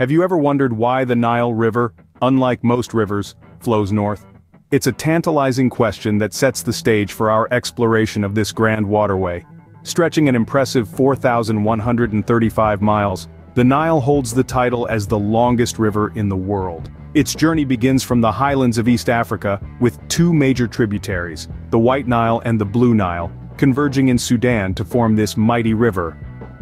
Have you ever wondered why the Nile River, unlike most rivers, flows north? It's a tantalizing question that sets the stage for our exploration of this grand waterway. Stretching an impressive 4,135 miles, the Nile holds the title as the longest river in the world. Its journey begins from the highlands of East Africa, with two major tributaries, the White Nile and the Blue Nile, converging in Sudan to form this mighty river.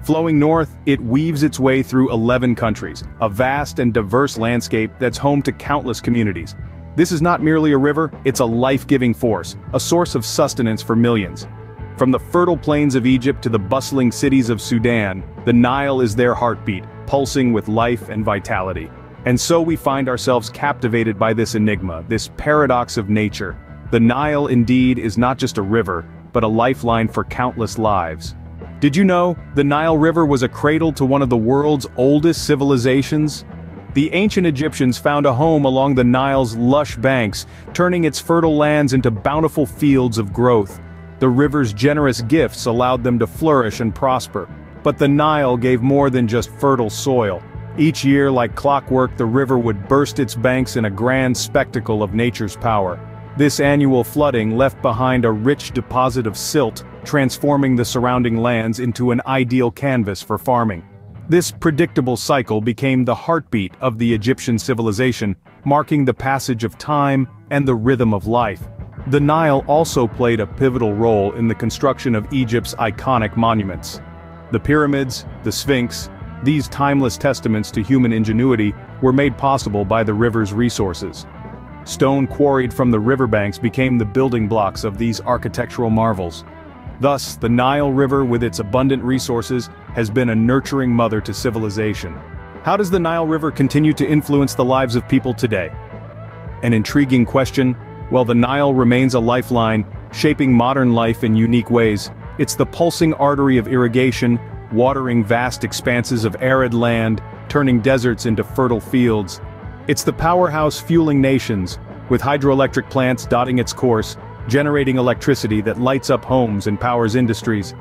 Flowing north, it weaves its way through 11 countries, a vast and diverse landscape that's home to countless communities. This is not merely a river, it's a life-giving force, a source of sustenance for millions. From the fertile plains of Egypt to the bustling cities of Sudan, the Nile is their heartbeat, pulsing with life and vitality. And so we find ourselves captivated by this enigma, this paradox of nature. The Nile indeed is not just a river, but a lifeline for countless lives. Did you know, the Nile River was a cradle to one of the world's oldest civilizations? The ancient Egyptians found a home along the Nile's lush banks, turning its fertile lands into bountiful fields of growth. The river's generous gifts allowed them to flourish and prosper. But the Nile gave more than just fertile soil. Each year, like clockwork, the river would burst its banks in a grand spectacle of nature's power. This annual flooding left behind a rich deposit of silt, transforming the surrounding lands into an ideal canvas for farming. This predictable cycle became the heartbeat of the Egyptian civilization, marking the passage of time and the rhythm of life. The Nile also played a pivotal role in the construction of Egypt's iconic monuments. The pyramids, the Sphinx, these timeless testaments to human ingenuity were made possible by the river's resources. Stone quarried from the riverbanks became the building blocks of these architectural marvels. Thus, the Nile River with its abundant resources has been a nurturing mother to civilization. How does the Nile River continue to influence the lives of people today? An intriguing question. While the Nile remains a lifeline, shaping modern life in unique ways, it's the pulsing artery of irrigation, watering vast expanses of arid land, turning deserts into fertile fields. It's the powerhouse fueling nations, with hydroelectric plants dotting its course, generating electricity that lights up homes and powers industries.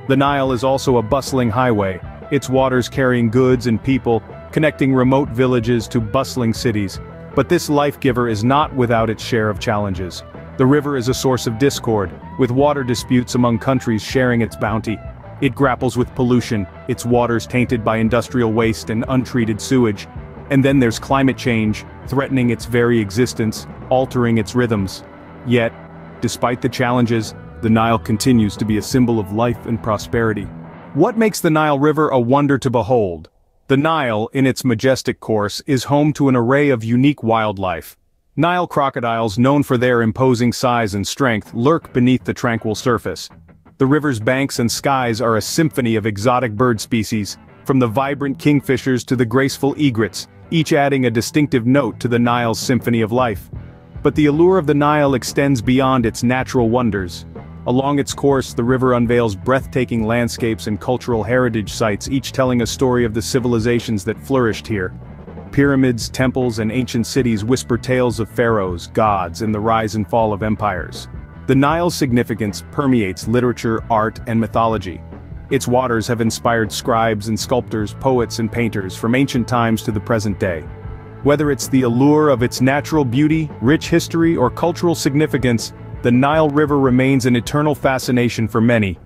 The Nile is also a bustling highway, its waters carrying goods and people, connecting remote villages to bustling cities. But this life-giver is not without its share of challenges. The river is a source of discord, with water disputes among countries sharing its bounty. It grapples with pollution, its waters tainted by industrial waste and untreated sewage. And then there's climate change, threatening its very existence, altering its rhythms. Yet, despite the challenges, the Nile continues to be a symbol of life and prosperity. What makes the Nile River a wonder to behold? The Nile, in its majestic course, is home to an array of unique wildlife. Nile crocodiles, known for their imposing size and strength, lurk beneath the tranquil surface. The river's banks and skies are a symphony of exotic bird species, from the vibrant kingfishers to the graceful egrets, each adding a distinctive note to the Nile's symphony of life. But the allure of the Nile extends beyond its natural wonders. Along its course, the river unveils breathtaking landscapes and cultural heritage sites, each telling a story of the civilizations that flourished here. Pyramids, temples, and ancient cities whisper tales of pharaohs, gods, and the rise and fall of empires. The Nile's significance permeates literature, art, and mythology. Its waters have inspired scribes and sculptors, poets and painters from ancient times to the present day. Whether it's the allure of its natural beauty, rich history, or cultural significance, the Nile River remains an eternal fascination for many,